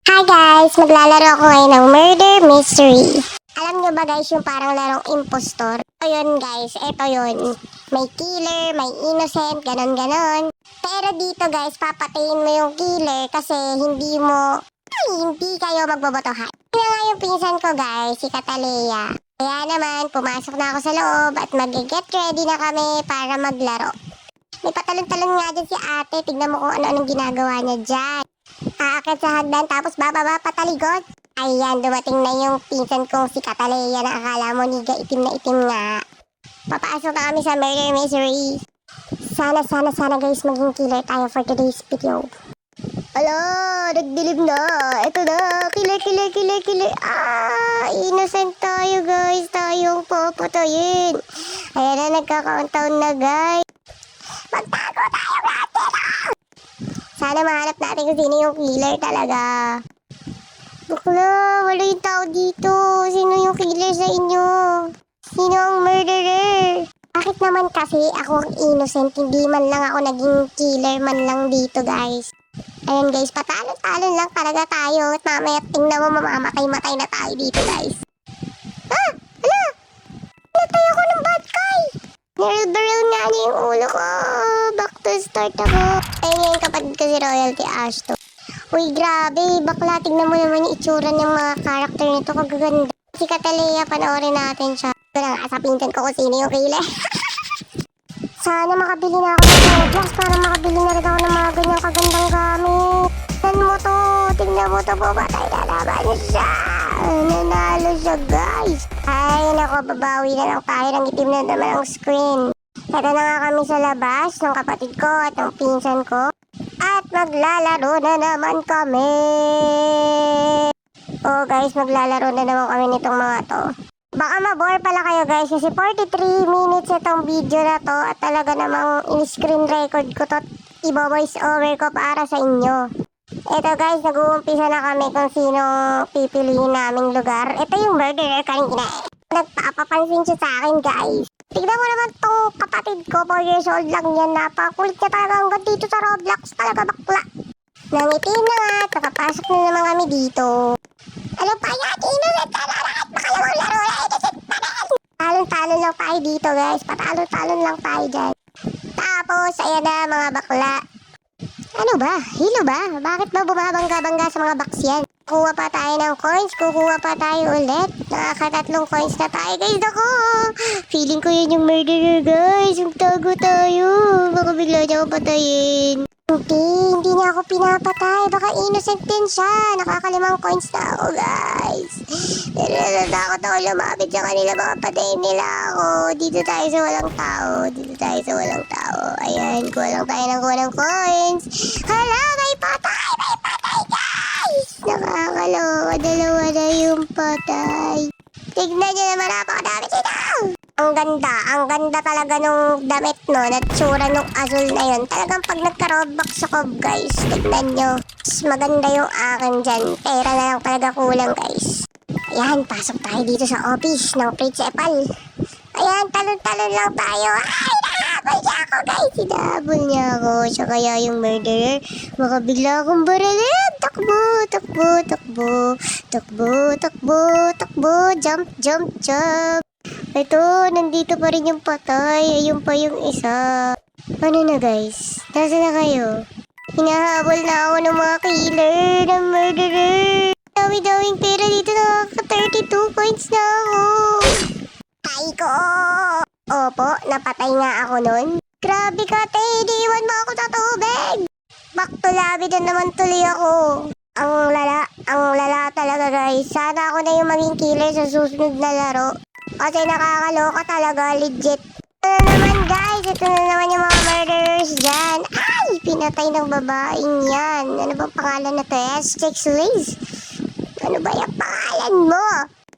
Hi guys! Maglalaro ako ngayon ng Murder Mystery. Alam nyo ba guys yung parang larong impostor? Ito yun guys, ito yun. May killer, may innocent, ganon-ganon. Pero dito guys, papatayin mo yung killer kasi hindi kayo magbobotohan. Yun na nga yung pinsan ko guys, si Catalea. Kaya naman, pumasok na ako sa loob at mag-get ready na kami para maglaro. May patalon-talon nga dyan si ate, tignan mo kung ano-anong ginagawa niya dyan. Aakyat sa hagdan tapos bababa patalikod. Ayan, dumating na yung pinsan kong si Catalea na akala mo niga itim na itim nga. Papasok na kami sa Murder Mystery. Sana guys maging killer tayo for today's video. Ala, nagdilim na. Ito na, killer. Innocent tayo guys. Tayong popatayin. Ayan na, nagka-countdown na guys. Magtago tayo natin. Sana mahanap natin kung sino yung killer talaga. Bakla, wala yung tao dito. Sino yung killer sa inyo? Sino ang murderer? Bakit naman kasi ako ang innocent? Hindi man lang ako naging killer man lang dito guys. Ayan guys, patalon-talon lang talaga tayo. At mamaya tingnan mo mamamatay-matay na tayo dito guys. Hala! Natay ako ng bad guy! Niril-baril nga niya yung ulo ko. Back to start ako. Ayun yung kapatid ko si Royalty Ashton. Uy, grabe. Bakla, tignan mo naman yung itsura ng mga karakter nito. Kagaganda. Si Catalea, panoorin natin siya. Ito na nga, sa pinsan ko kung sino yung killer. Sana makabili na ako ng Roblox para makabili na rin ako ng mga ganyang kagandang gamit. Tignan mo to, bumatay na naman siya. Nanalo siya, guys. Ay, nako, babawi na lang tayo ng itim na naman ang screen. Ito na nga kami sa labas ng kapatid ko at ng pinsan ko. At maglalaro na naman kami. Oh guys, maglalaro na naman kami nitong mga to. Baka mabore pala kayo guys kasi 43 minutes itong video na to. At talaga namang in-screen record ko to. Ibo-voice over ko para sa inyo. Ito guys, nag-uumpisa na kami kung sinong pipiliin naming lugar. Ito yung murderer kanina. Nagpapapansin siya sa akin guys. Tignan mo naman tong kapatid ko, 4 years old lang yan. Napakulit niya talaga hanggang dito sa Roblox. Talaga bakla. Nangitim na nga, nakapasok na naman kami dito. Ano pa yan? Innocent ka na lahat. Makalawang laro na innocent pa rin. Talon-talon lang tayo dito guys. Patalon-talon lang tayo dyan. Tapos, ayan na mga bakla. Ano ba? Hilo ba? Bakit ba bumabangga-bangga sa mga box yan? Kuha pa tayo ng coins, kukuha pa tayo ulit. Nakakatatlong coins na tayo guys. Ako! Feeling ko yun yung murderer guys. Magtago tayo. Baka bigla niya ako patayin. Hindi niya ako pinapatay. Baka innocent din siya. Nakakalimang coins na ako guys. Pero natatakot ako lumapit sa kanila. Baka patayin nila ako. Dito tayo sa walang tao. Ayan, kuha lang tayo ng coins. Hala, may patay guys. Nakakaloka, dalawa na yung patay. Tignan nyo naman, napakadami sila. Ang ganda talaga nung damit no, natsura nung azul na yun. Talagang pag nagka-Roblox ako guys, tignan nyo. Mas maganda yung akin dyan. Pera na lang talaga kulang guys. Ayan, pasok tayo dito sa office ng principal. Ayan, talon-talon lang tayo. Ay, nahabol niya ako guys. Hinahabol niya ako. Siya kaya yung murderer. Baka bigla akong baralin. Takbo. Jump. Ito, nandito pa rin yung patay. Ayun pa yung isa. Ano na guys? Nasaan na kayo? Hinahabol na ako ng mga killer, ng murderer. Dami-daming pera dito, nakaka-32 points na ako. Patay ko! Opo, napatay nga ako nun. Grabe ka, te! Iniwan mo ako sa tubig! Back to lobby na naman tuloy ako. Ang lala talaga guys. Sana ako na yung maging killer sa susunod na laro. Kasi nakakaloka talaga, legit. Ito na naman guys, ito na naman yung mga murderers dyan. Ay, pinatay ng babaeng yan. Ano bang pangalan na to? S6 Liz? Ano ba yung pangalan mo?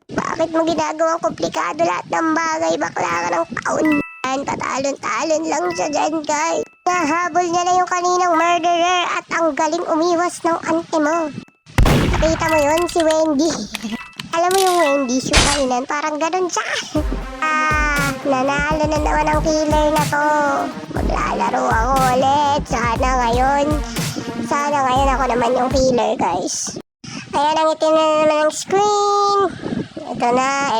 Bakit mo ginagawang komplikado lahat ng bagay? Bakla ka ng taon. Patalon-talon lang siya dyan guys. Nahabol niya na yung kaninang murderer at ang galing umiwas ng ante mo. Nakita mo yun, si Wendy. Alam mo yung Wendy, yung kainan, parang ganun siya. Nanalo na naman ang killer na to. Maglalaro ako ulit. Sana ngayon ako naman yung killer guys. Ayan ang itim na naman ng screen. Ito na.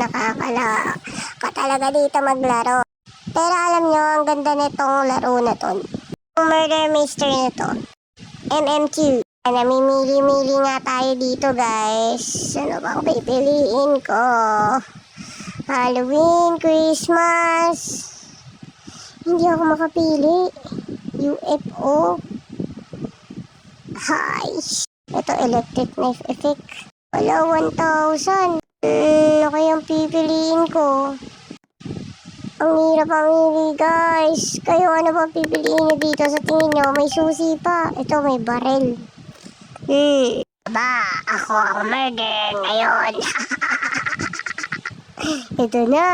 Nakakala ka talaga dito maglaro. Pero alam nyo, ang ganda nitong laro na to. Yung murder mystery na to. MMQ. Namimili-mili nga tayo dito guys. Ano ba ang pipiliin ko? Halloween, Christmas. Hindi ako makapili. UFO. Hi. Ito electric knife effect. Wala, 1,000. Ano kayang pipiliin ko? Ang hirap pamili guys. Kayo ano ba pipiliin nyo dito sa tingin nyo? May susi pa. Ito may barel. Ako ang murder ngayon. Ito na.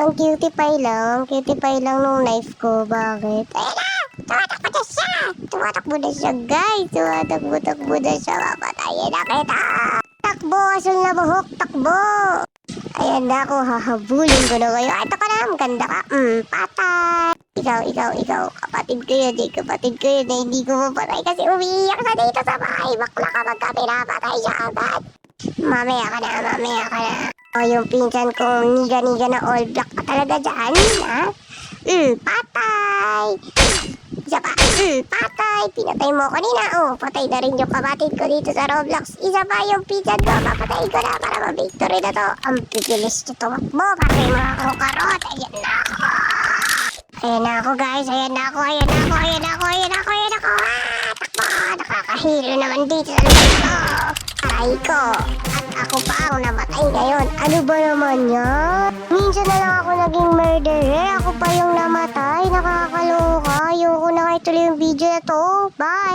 Ang cutie pie lang nung knife ko. Bakit? Ayun na! Tumatakbo na siya guys. Tumatakbo na siya. Papatayin na kita. Takbo, asul na buhok. Takbo. Ayan na ako. Hahabulin ko na kayo. Ito ka na. Maganda ka. Patay. Ikaw. Kapatid ko yun. Hindi ko mapatay kasi umiiyak na dito sa bahay. Bakla ka magka pinapatay siya agad. Mamaya ka na. Yung pinsan kong niga-niga na all black ka talaga dyan, ha? Patay! Isa pa, patay! Pinatay mo kanina, patay na rin yung kapatid ko dito sa Roblox. Isa pa yung pinsan ko, papatay ko na para ma-victory na to. Ang pipilis na tumakbo, para yung mga karukarot. Ayan na ako guys, ayan na ako. Takbo, nakakahilo naman dito sa lugar ko. Aray ko. At ako pa ang namatay ngayon. Ano ba naman yan? Minsan na lang ako naging murderer. Ako pa yung namatay. Nakakaloka. Ayoko na kayo tuloy yung video na to. Bye!